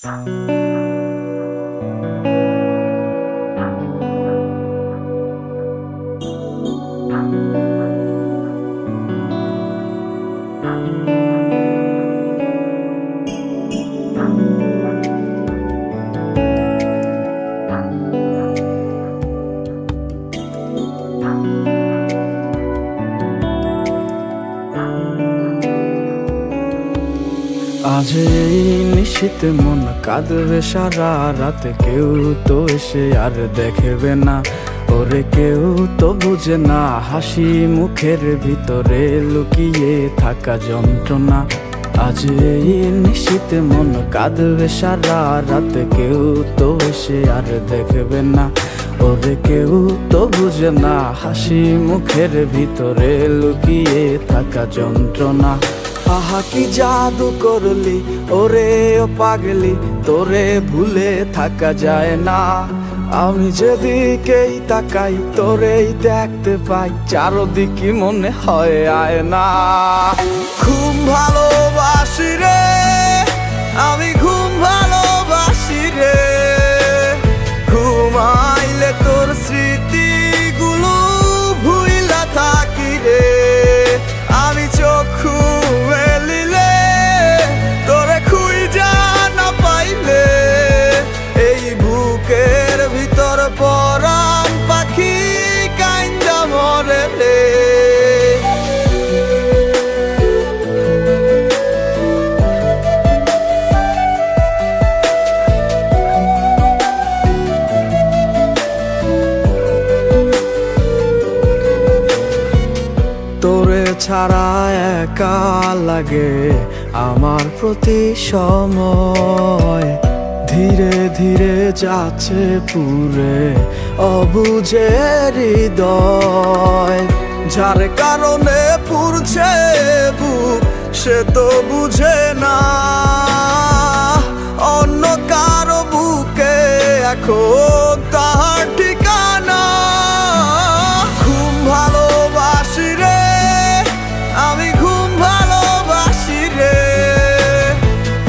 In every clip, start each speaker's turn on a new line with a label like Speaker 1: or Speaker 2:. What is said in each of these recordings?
Speaker 1: আজ এই নিশীথে মন কাঁদবে সারা রাত, কেউ তো এসে আর দেখবে না, ওরে কেউ তো বুঝে না হাসি মুখের ভিতরে লুকিয়ে থাকা যন্ত্রণা। আজ এই নিশীথে মন কাঁদবে সারা রাত, কেউ তো এসে আর দেখবে না, ওরে কেউ তো বুঝে না হাসি মুখের ভিতরে লুকিয়ে থাকা যন্ত্রণা। আহা কি জাদু করলি ওরে ও পাগলি, তোরে ভুলে থাকা যায় না। আমি যেদিকেই তাকাই তোরেই দেখতে পাই, চারদিকে মনে হয় আয়না। ঘুম ভালোবাসি রে আমি, ঘুম ভালোবাসি রে, ঘুমাইলে তোর স্মৃতিগুলো ভুইলা থাকি রে। আমি চক্ষু মেলিলে তোরে খুঁজা না পাইলে, এই বুকের ভিতর পরাণ পাখি কাইন্দা মরে রে। তোরে ছাড়া একা লাগে আমার প্রতি সময়, ধীরে ধীরে যাচ্ছে পুরে অবুঝে হৃদয়। যার কারণে পুরছে বুক সে তো বুঝে না, অন্য কারো বুকে এখন তাহার ঠিকানা। ঘুম ভালোবাসি রে আমি, ঘুম ভালোবাসি রে,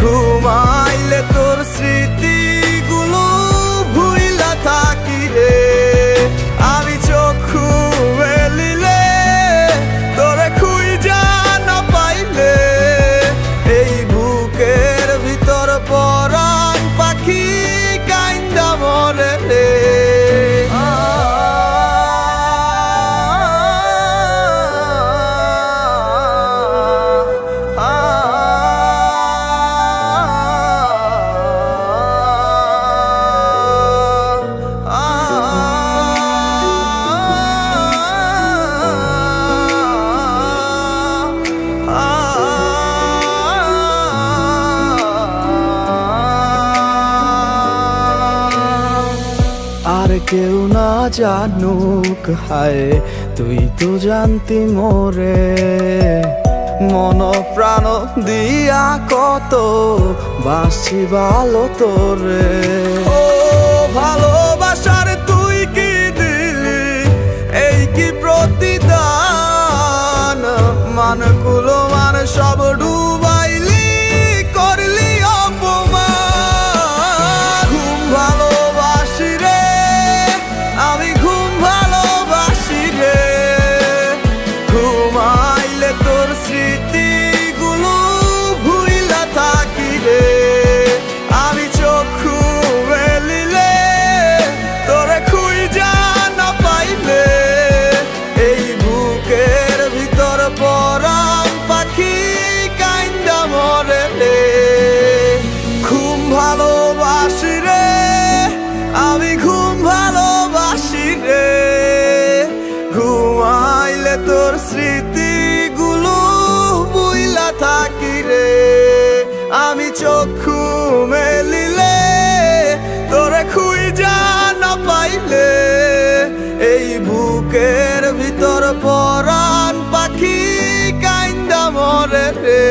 Speaker 1: ঘুমাইলে তোর স্মৃতিগুলো ভুইলা থাকি রে। আমি চক্ষু মেলিলে তোরে খুঁজা না পাইলে, এই বুকের ভিতর পরাণ পাখি কাইন্দা মরে রে। আর কেউ না জানুক হায়, তুই তো জানতি মোরে, মন প্রাণ দিয়া কত বাসছি ভালো তোরে। ও ভালোবাসার তুই কি দিলি, এই কি প্রতিদান, মানগুলো মান সব ডুবাইলি করলি অপমান। ঘুম ভালোবাসি রে আমি, ঘুম ভালোবাসি রে, ঘুমাইলে তোর স্মৃতিগুলো ভুইলা থাকি রে। আমি চক্ষু মেলিলে তোরে খুঁজা না পাইলে, এই বুকের ভিতর পরাণ পাখি কাইন্দা মরে রে। ঘুম ভালোবাসি রে আমি, ঘুম ভালোবাসি রে, ঘুমাইলে তোর স্মৃতিগুলো ভুইলা থাকি রে। আমি চক্ষু মেলিলে তোরে খুঁজা না পাইলে, এই বুকের ভিতর পরাণ পাখি কাইন্দা মরে রে।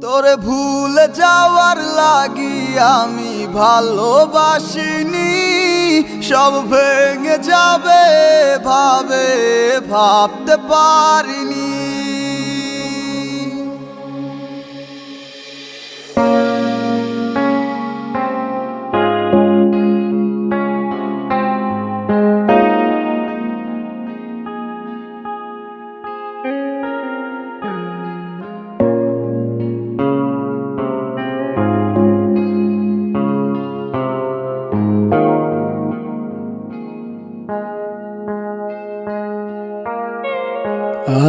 Speaker 1: তোরে ভুলে যাওয়ার লাগি আমি ভালোবাসিনি, সব ভেঙে যাবে ভাবে ভাবতে পারিনি।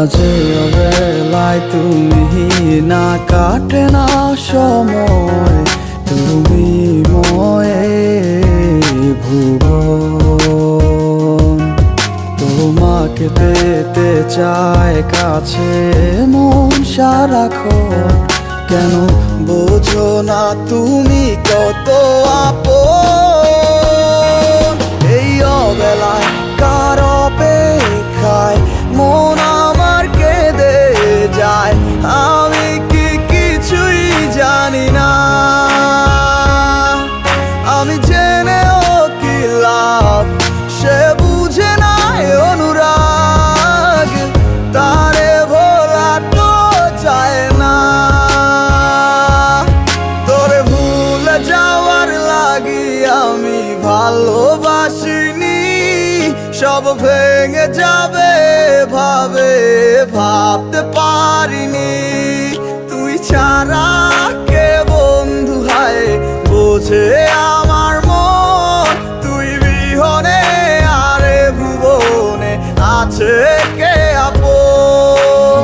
Speaker 1: বাজে অবেলায় তুমি না, কাটে না সময় তুমি ময়ে ভুবন। তোমাকে পেতে চায় কাছে মন সারাক্ষণ, কেন বোঝো না তুমি কত আপন। এই অবেলায় কার অপেক্ষায় মন আমার কেঁদে যায়, আমি কি কিছুই জানি না। আমি জেনেও কি লাভ, সে বুঝে নাই অনুরাগ, তারে ভোলা তো যায় না। তোরে ভুলে যাওয়ার লাগি আমি ভালোবাসিনি, সব ভেঙে যাবে ভাবে ভাবতে পারিনি। তুই ছাড়া কে বন্ধু হায় বোঝে আমার মন, তুই বিহনে আরে ভুবনে আছে কে আপন।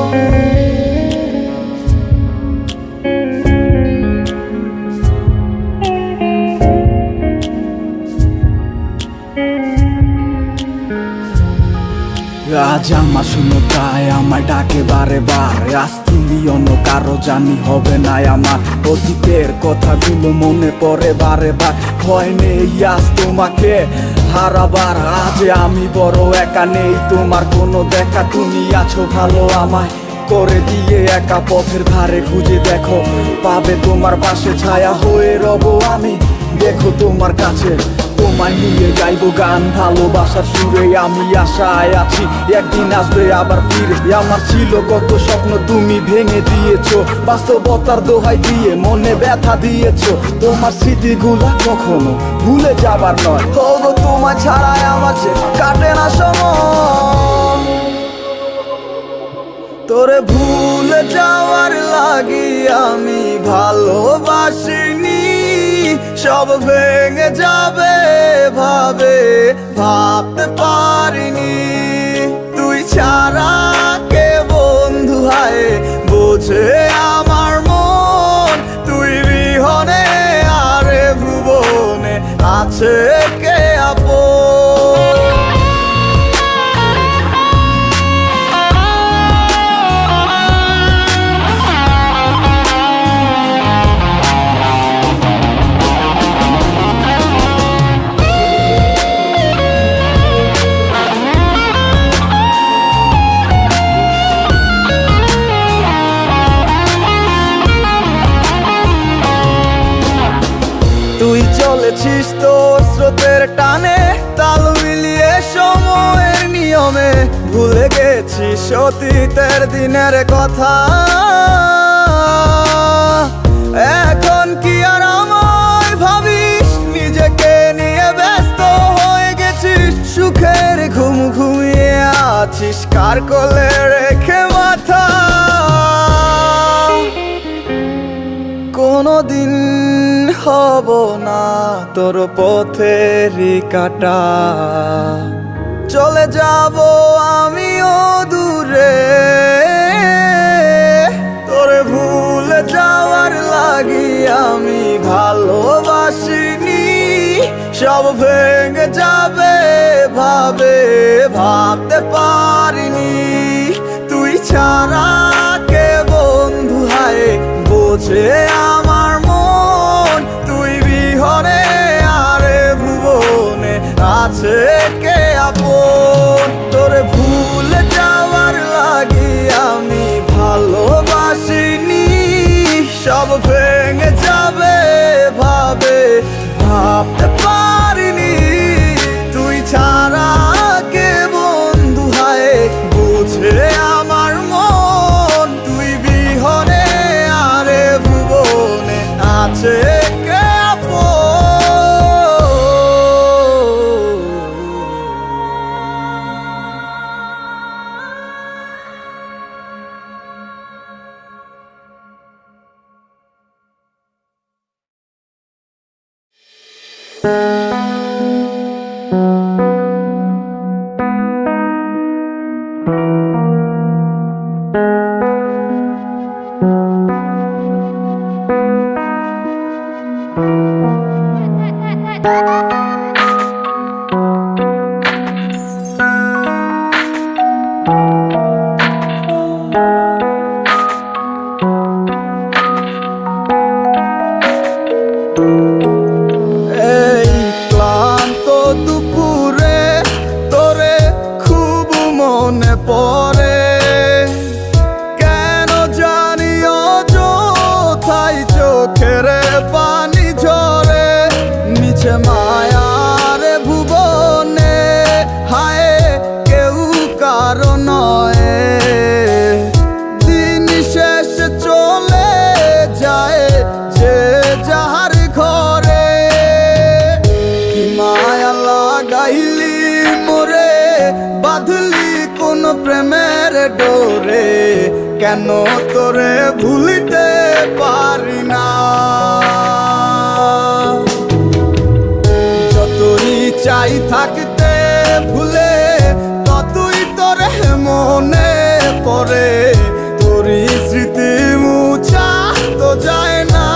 Speaker 1: আজ আমার শূন্যতায় আমায় ডাকে বারে বারে, আজ তুমি অন্য কারো জানি হবে না আমার। অতীতের কথাগুলো মনে পড়ে বারে বার, ভয় নেই আজ তোমাকে হারাবার। আজ আমি বড় একা, নেই তোমার কোনো দেখা, তুমি আছো ভালো আমায় করে দিয়ে একা। পথের ধারে খুঁজে দেখো পাবে তোমার পাশে, ছায়া হয়ে রব আমি দেখো তোমার কাছে। তোমায় নিয়ে গাইবো গান ভালোবাসার সুরে, আমি আশায় আছি একদিন আসবে আবার ফিরে। আমার ছিল কত স্বপ্ন তুমি ভেঙে দিয়েছো, বাস্তবতার দোহাই দিয়ে মনে ব্যথা দিয়েছো। তোমার স্মৃতিগুলা কখনো ভুলে যাবার নয়, তবু তোমায় ছাড়াই আমার যে কাটে না সময়। তোরে ভুলে যাওয়ার লাগি আমি ভালোবাসিনি, সব ভেঙে যাবে ভাবে ভাবতে পারিনি। তুই ছাড়া কে বন্ধু হায় বোঝে আমার মন, তুই বিহনে আরে ভুবনে আছে কে আপন। তুই চলেছিস তোর স্রোতের টানে, তাল মিলিয়ে সময়ের নিয়মে, ভুলে গেছিস অতীতের দিনের কথা। এখন কি আর আমায় ভাবিস, নিজেকে নিয়ে ব্যস্ত হয়ে গেছিস, সুখের ঘুম ঘুমিয়ে আছিস কার কোলে রেখে মাথা। কোনদিন হব না তোর পথেরই কাটা, চলে যাব আমিও দূরে। তোরে ভুলে যাওয়ার লাগি আমি ভালোবাসিনি, সব ভেঙে যাবে ভাবে ভাবতে পারিনি। তুই ছাড়া কে বন্ধু হায় বোঝে আমার মন, তুই বিহনে আরে ভুবনে আছে কে আপন। তোরে ভুলে যাওয়ার লাগি আমি ভালোবাসিনি, সব ভেঙে যাবে ভাবে ভাবতে পারিনি। তুই ছাড়া কে বন্ধু হায় বুঝে আমার মন, তুই বিহনে আরে ভুবনে আছে কে আপন। কেন তোরে ভুলিতে পারি না। যতই চাই থাকতে ভুলে, ততই তোরে মনে পড়ে। তোরই স্মৃতি মুছা তো যায় না।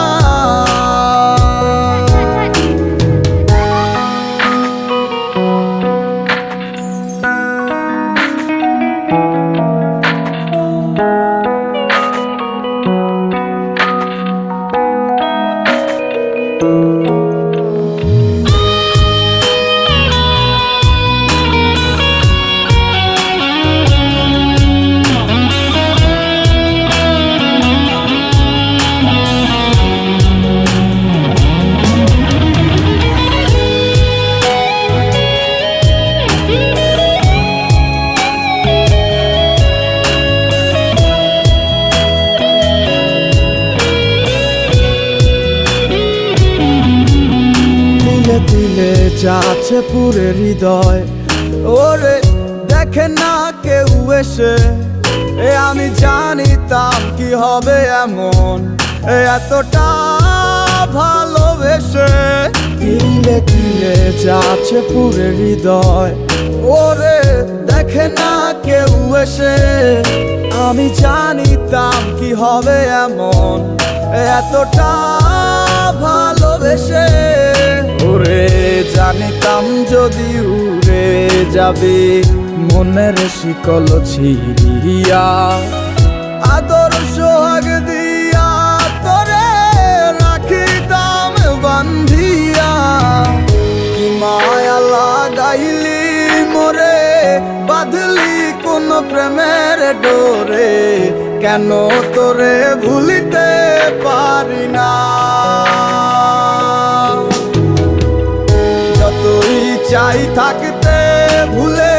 Speaker 1: দিলে যাচ্ছে পুরে হৃদয়, ওরে দেখে না কেউ এসে। আমি জানিতাম কি হবে এমন, এতটা ভালোবেসে। দিলে দিলে যাচ্ছে পুরে হৃদয়, ওরে দেখে না কেউ এসে। আমি জানিতাম কি হবে এমন, এতটা ভালোবেসে। ওরে জানিতাম যদি উড়ে যাবে মনের শিকল ছিড়িয়া, আদর সোহাগ দিয়া তোরে রাখিতাম বান্ধিয়া। কি মায়া লাগাইলি মোরে, বাঁধলি কোন প্রেমের ডোরে। কেন তোরে ভুলিতে পারি না। যতই চাই থাকতে ভুলে,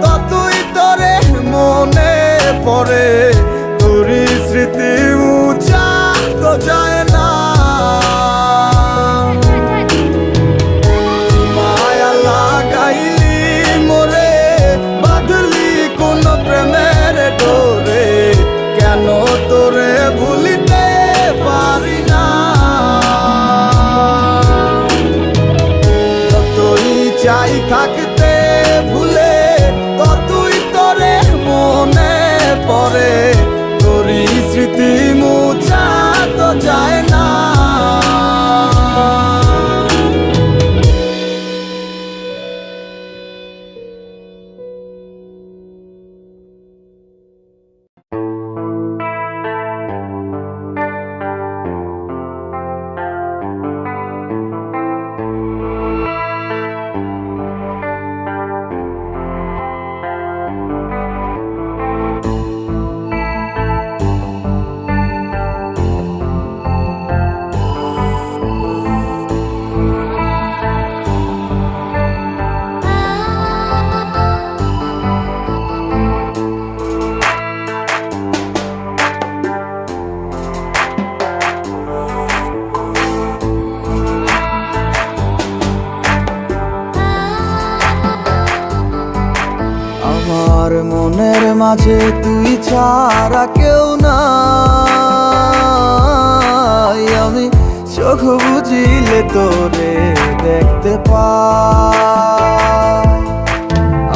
Speaker 1: ততই তোরে মনে পড়ে। তোরই স্মৃতি মুছা তো যায় না। মায়া লাগাইলি মোরে, বাঁধলি কোন প্রেমের ডোরে। কেন তোরে ভুলিতে পারি না। চাই থাকতে ভুলে, ততই তোরে মনে পড়ে। তোরই স্মৃতি মুছা তো যায় না। আমার মনের মাঝে তুই ছাড়া কেউ নাই। আমি চোখ বুঝিলে তোরে দেখতে পাই।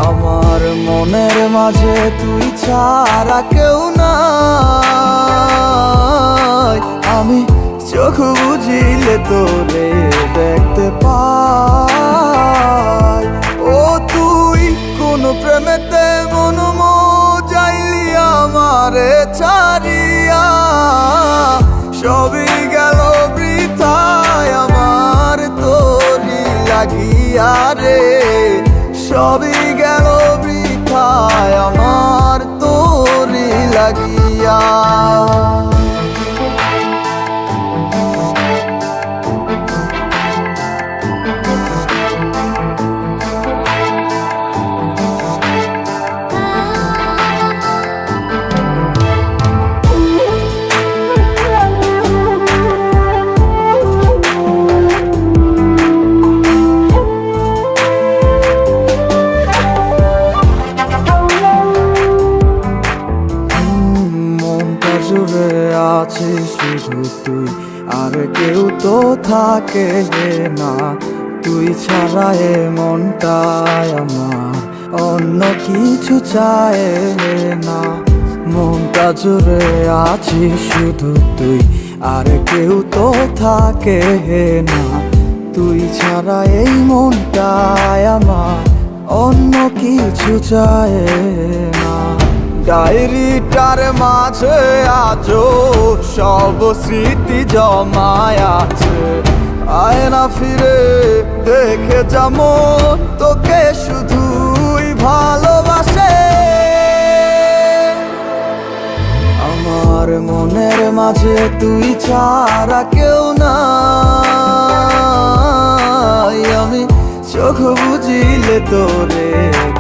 Speaker 1: আমার মনের মাঝে তুই ছাড়া কেউ নাই। আমি চোখ বুঝিলে তোরে দেখতে পাই। ও তুই কোন প্রেমেতে মন যাইলি আমারে ছাড়িয়া। সবই গেল বৃথায় আমার তোরি লাগিয়া রে। সবই গেল বৃথায় আমার তোরি লাগিয়া। জুড়ে আছিস শুধু তুই, আর কেউ তো থাকে না। তুই ছাড়া এ মনটায় আমার অন্য কিছু চায় না। মনটা জুড়ে আছিস শুধু তুই, আর কেউ তো থাকে না। তুই ছাড়া এই মনটায় আমার অন্য কিছু চায় না। ডায়েরিটার মাঝে আজও সব স্মৃতি জমায় আছে। আয় না ফিরে দেখে যেমন তোকে শুধুই ভালোবাসে। আমার মনের মাঝে তুই ছাড়া কেউ নাই। আমি চোখ বুঝিলে তোরে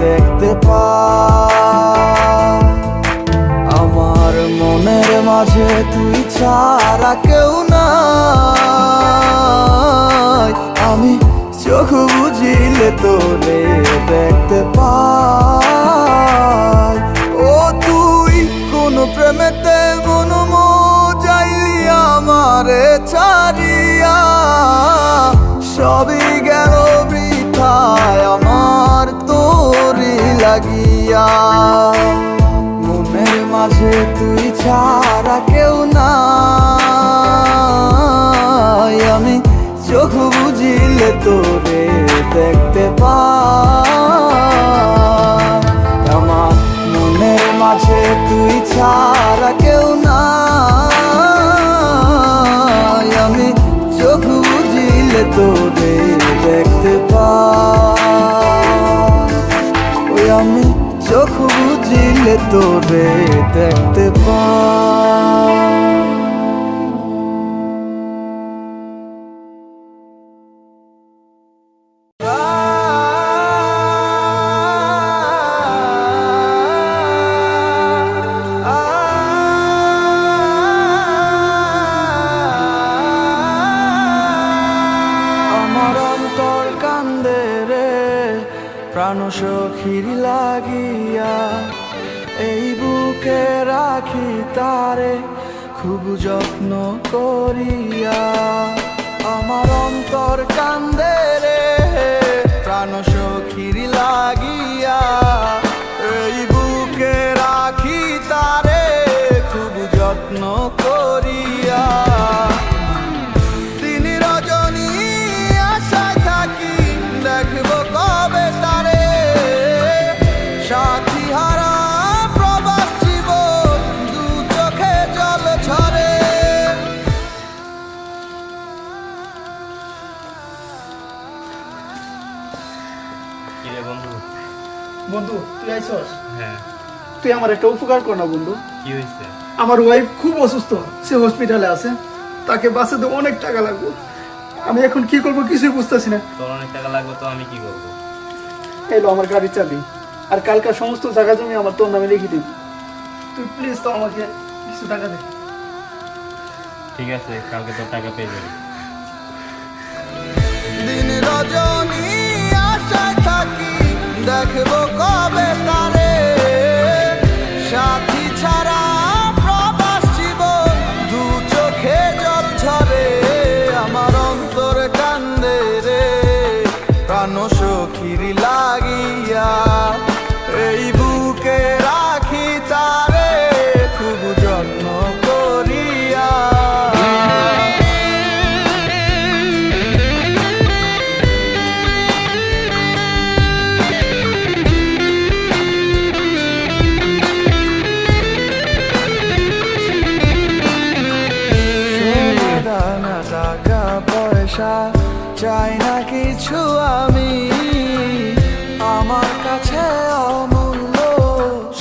Speaker 1: দেখতে পাই। আমার মনের মাঝে তুই ছাড়া কেউ নাই। আমি চোখ বুঝিলে তোরে দেখতে পাই। ও তুই কোন প্রেমেতে মন যাইলি আমারে ছাড়িয়া, সবই গেল বৃথায় আমার তোরি লাগিয়া। মনের মাঝে তুই ছাড়া কেউ নাই। আমি চোখ বুঝিলে তোরে দেখতে পাই। আমার মনের মাঝে তুই ছাড়া কেউ নাই। আমি চোখ বুঝিলে তোরে দেখতে পাই। ওই আমি চোখ বুঝিলে তোরে দেখতে পাই। আমার অন্তর কান্দে রে প্রাণ সখীর লাগিয়া। এই বুকে রাখি তারে খুব যত্ন করিয়া। আমার অন্তর কান্দে রে প্রাণ সখীর লাগিয়া। এই বুকে রাখি তারে খুব যত্ন করিয়া। দিন রজনী আশায় থাকি দেখবো কবে তারে। সাথী হারা প্রবাস জীবন দু চোখে জল ঝরে।
Speaker 2: কিরে বন্ধু?
Speaker 3: বন্ধু তুই আইছস?
Speaker 2: হ্যাঁ।
Speaker 3: তুই আমার একটা উপকার কর না বন্ধু।
Speaker 2: কি হয়েছে?
Speaker 3: আমার ওয়াইফ খুব অসুস্থ, সে হসপিটালে আছে, তাকে বাঁচাতে অনেক টাকা লাগবে। আমি এখন কি করব কিছুই বুঝতেছি না।
Speaker 2: তোর অনেক টাকা লাগবে তো আমি কি করবো?
Speaker 3: এলো আমার গাড়ির চাবি, আর কালকার সমস্ত জায়গা জমি আমার তোর নামে লিখে দিবি। তুই প্লিজ তো আমাকে কিছু টাকা দে।
Speaker 2: ঠিক আছে, কালকে তোর টাকা পেয়ে যাবি।
Speaker 1: দিন রজনী আশায় থাকি দেখবো কবে তারে। সাথী ছাড়া প্রবাস জীবন দু চোখে জল ঝরে। আমার অন্তর কান্দে রে প্রাণ সখীর লাগিয়া। এই বুকে রাখি তারে খুব যত্ন করিয়া। টাকা পয়সা চাই না কিছু আমি, আমার কাছে অমূল্য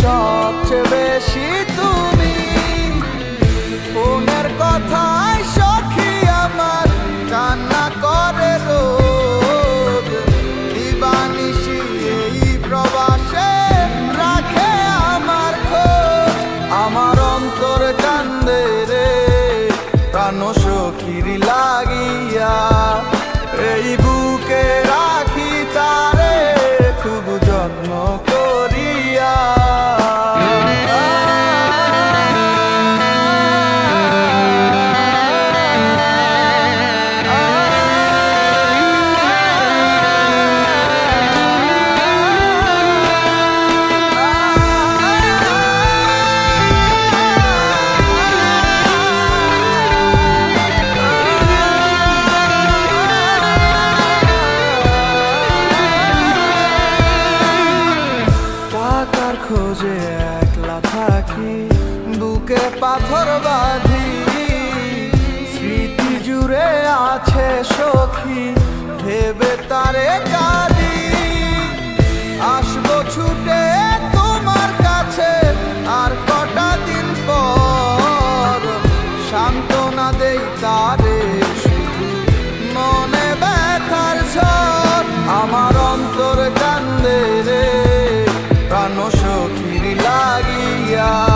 Speaker 1: সবচেয়ে বেশি তুমি। ফোনের কথায় সখী আমার কান্না করে রোজ। দিবানিশি এই প্রবাসে রাখে আমার খোঁজ। আমার অন্তর কান্দে রে প্রাণ সখীর লাগিয়া। এই বুকে রাখি তারে খুব যত্ন করিয়া।
Speaker 4: হারে কাঁদি। আসবো ছুটে তোমার কাছে আর কটা দিন পর, সান্ত্বনা দেই তারে শুধু মনে ব্যথার ঝড়। আমার অন্তর কান্দে রে প্রাণ সখীর লাগিয়া।